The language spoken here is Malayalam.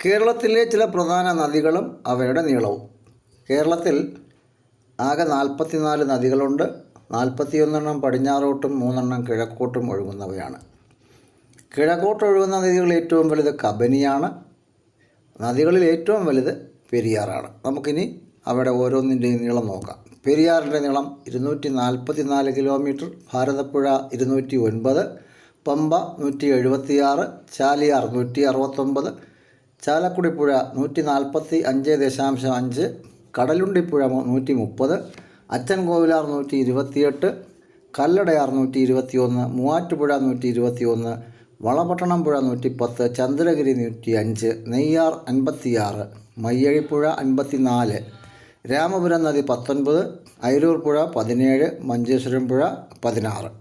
കേരളത്തിലെ ചില പ്രധാന നദികളും അവയുടെ നീളവും. കേരളത്തിൽ ആകെ 44 നദികളുണ്ട്. 41 പടിഞ്ഞാറോട്ടും 3 കിഴക്കോട്ടും ഒഴുകുന്നവയാണ്. കിഴക്കോട്ടൊഴുകുന്ന നദികൾ ഏറ്റവും വലുത് കബനിയാണ്. നദികളിൽ ഏറ്റവും വലുത് പെരിയാറാണ്. നമുക്കിനി അവിടെ ഓരോന്നിൻ്റെയും നീളം നോക്കാം. പെരിയാറിൻ്റെ നീളം 244 കിലോമീറ്റർ, ഭാരതപ്പുഴ 209, പമ്പ 176, ചാലിയാർ 169, ചാലക്കുടിപ്പുഴ 145.5, കടലുണ്ടിപ്പുഴ 130, അച്ചൻകോവിലാർ 128, കല്ലടയാർ 121, മൂവാറ്റുപുഴ 121, വളപട്ടണം പുഴ 110, ചന്ദ്രഗിരി 105, നെയ്യാർ 56, മയ്യഴിപ്പുഴ 54, രാമപുരം നദി 19, അയിരൂർ പുഴ 17, മഞ്ചേശ്വരം പുഴ 16.